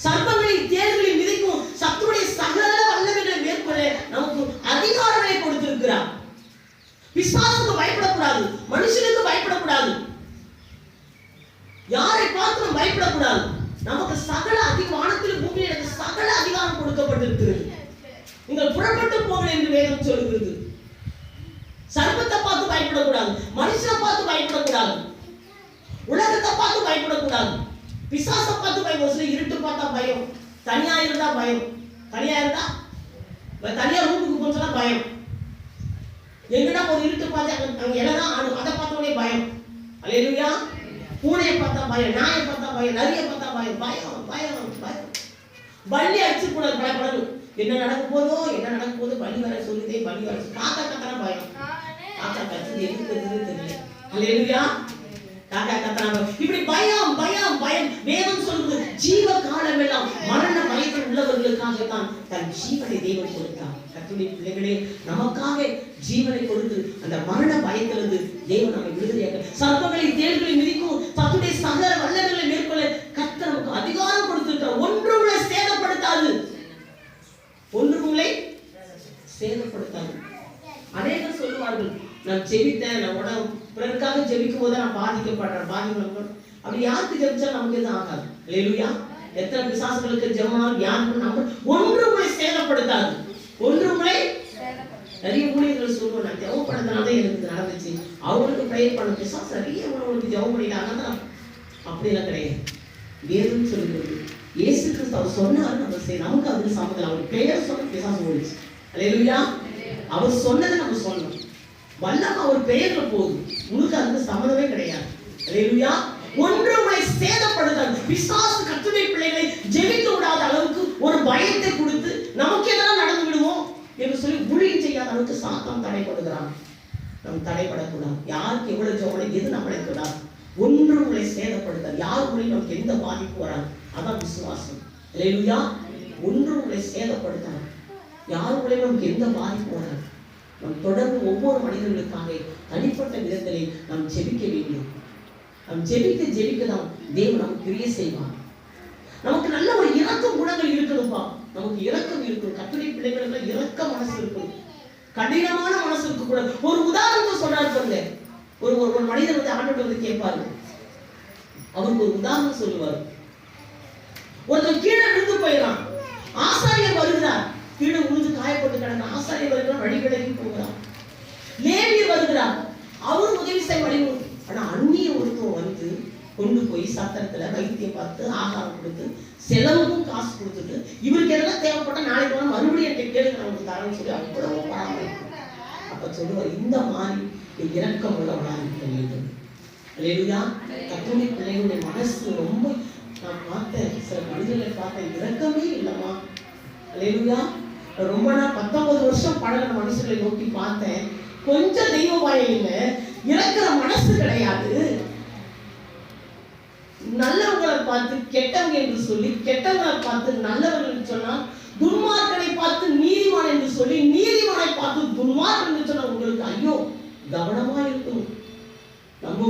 சர்ப்பங்களை தேள்களை மிதிக்கும் சத்துருடைய சகல வல்லமைகளை மேற்கொள்ள நமக்கு அதிகாரங்களை கொடுத்திருக்கிறார். பிசாசுக்கு பயப்படக்கூடாது, மனுஷனுக்கு பயப்படக்கூடாது, யாரை பார்த்து நம்ம பயப்படக்கூடாது. நமக்கு சகல வானத்தில் பூமியில் எனக்கு சகல அதிகாரம் கொடுக்கப்பட்டிருக்கிறது. நீங்கள் புறப்பட்டு போங்கள் என்று வேதம் சொல்கிறது. சர்ப்பத்தை பார்த்து பயப்படக்கூடாது, மனுஷனை பார்த்து பயப்படக்கூடாது, உலகத்தை பார்த்து பயப்படக்கூடாது, பிசாசை பார்த்து பயப்பட. இருட்டு பார்த்தா பயம், தனியா இருந்தா பயம், தனியா இருந்தா தனியா ரூமுக்கு போச்சா பயம், எங்கடா ஒரு இருட்டு பார்த்து அங்க இடம் அதை பார்த்தோடனே பயம். அல்லேலூயா. பூனையை பார்த்தா பயம், நாயை பார்த்தா பயம், நரியை பார்த்தா பயம், பயம் பயம் பயம். பள்ளி அடிச்சு கூட பயப்படணும். என்ன நடக்க போதோ பள்ளி வர சொல்லுதே, பள்ளி வர காக்கா கத்தனா பயம், காக்கா கத்துது எதுக்கு தெரியல. அல்லேலூயா. காக்கா கத்தனா இப்படி பயம் பயம் பயம். வேதம் சொல்லுது ஜீவ காலம் எல்லாம் மரண பயத்தில் உள்ளவர்களுக்காக தான் தன் ஜீவனை தேவன் கொடுத்தார். கர்த்தருடைய பிள்ளைகளே, நமக்காக ஜீவனை கொடுத்து அந்த மரண பயத்திலிருந்து தேவன் நம்மை விடுதலையாக்க, சர்ப்பங்களை தேள்களை மிதிக்கும் தன்னுடைய சகல வல்லமைகளை மேற்கொள்ள கர்த்தர் நமக்கு அதிகாரம் கொடுத்திருக்கிறார். ஒன்று உங்களை சேதப்படுத்தாது, ஒன்று உங்களை சேதப்படுத்தாது. அநேகர் சொல்லுவார்கள், நான் ஜெபித்தேன், நான் பிறருக்காக ஜெபிக்கும் போது நான் பாதிக்கப்படுறேன். அப்படி யாருக்கு ஜெபிச்சா நமக்கு எதுவும் ஆகாது. அல்லேலூயா. எத்தனை பிசாசுகளுக்கு ஜெபமானாலும் யாருக்கும் நம்ம ஒன்று உங்களை சேதப்படுத்தாது, ஒன்று உங்களை. நிறைய ஊழியர்கள் சொல்லுவோம், நான் ஜெபம் பண்ணதுனால எனக்கு நடந்துச்சு, அவங்களுக்கு ப்ரேயர் பண்ண பிசாசு நிறைய உங்களுக்கு ஜெபம் பண்ணிட்டாங்க. அப்படிலாம் கிடையாது. வேதம் சொல்லுகிறது இயேசு கிறிஸ்து அவர் சொன்னார், நம்ம நமக்கு அதுக்கு சம்மதம். அவர் பெயர் சொன்ன பிசாசு ஓடிச்சு. அல்லேலூயா. அவர் சொன்னதை நம்ம சொல்லணும். வல்லமை அவர் பெயர்ல போதும், உனக்கு அதுக்கு சம்மதமே கிடையாது. அல்லேலூயா. ஒன்று உங்களை சேதப்படுத்தாது. பிசாசு கர்த்தருடைய பிள்ளைகளை ஜெபிக்க விடாத அளவுக்கு ஒரு பயத்தை கொடுத்து நமக்கு எதெல்லாம் நடந்து விடுவோம் என்று சொல்லி ஊழியம் செய்யாத அளவுக்கு சாத்தான் தடைப்படுகிறான். நாம் தடைப்படக்கூடாது. யாருக்கு எவ்வளவு ஜோலை எது நம்மளை கூடாது. ஒன்று உங்களை சேதப்படுத்தாது. யார் மூலம் நமக்கு எந்த பாதிப்பு வராது. அதான் விசுவாசம். அல்லேலூயா. ஒன்று உங்களை சேதப்படுத்தாது. யார் மூலம் நமக்கு எந்த பாதிப்பு வராது. நாம் தொடர்ந்து ஒவ்வொரு மனிதர்களுக்காக தனிப்பட்ட விதத்திலே நாம் ஜெபிக்க வேண்டும். நாம் ஜெபிக்க தான் தேவன் நமக்கு கிரியை செய்வார். நமக்கு நல்ல ஒரு இரக்க குணங்கள் இருக்கணும்பா. நமக்கு இரக்கம் இருக்கணும். கர்த்தருடைய பிள்ளைகளுக்கு இரக்க மனசு இருக்கணும், கடினமான மனசு இருக்க கூடாது. ஒரு உதாரணத்தை சொல்றாரு பாருங்க. ஒரு மனிதர் வந்து ஆண்டவர்கிட்ட வந்து கேட்பாரு. அவருக்கு ஒரு உதாரணம் சொல்லுவார். ஒருத்தர் கீழே விழுந்து போயிடறான். ஆசாரியர் வருகிறார். கீழே விழுந்து காயப்பட்டு கிடந்த ஆசாரியர் வருகிறார், வழி விலகி போகிறார். லேவியர் வருகிறார், அவரும் உதவி செய்ய வழி. ஆனா அந்நிய ஒருத்தர் வந்து கொண்டு போய் சத்திரத்துல வைத்தியம் பார்த்து ஆகாரம் கொடுத்து செலவுக்கும் காசு கொடுத்துட்டு இவருக்கு எதெல்லாம் தேவைப்பட்ட நாளைக்கு வந்து மறுபடியும் கேளுங்க நமக்கு தரேன்னு சொல்லி அவ்வளவு பராமரிக்கும். அப்ப சொல்லுவார், இந்த மாதிரி இரக்கம் உள்ளவனா இருக்க வேண்டும். அல்லேலூயா. கர்த்தருடைய பிள்ளைகளுடைய மனசு ரொம்ப, நான் பார்த்தேன் சில மனிதர்களை பார்த்தேன், இரக்கமே இல்லைம்மா. அல்லேலூயா. ரொம்ப நான் 19 வருஷம் பழகின மனுஷர்களை நோக்கி பார்த்தேன், கொஞ்சம் தெய்வ பயம் இல்லை, இறக்குற மனசு கிடையாது. நல்லவங்களை பார்த்து கெட்டவங்க என்று சொல்லி, கெட்டவங்களை பார்த்து நல்லவர்கள் சொன்னா, துன்மார்க்கனை பார்த்து நீதிமான் என்று சொல்லி, நீதிமானை பார்த்து துன்மார்க்கன் என்று சொன்னா உங்களுக்கு ஐயோ கவனமா இருக்கும். நம்ம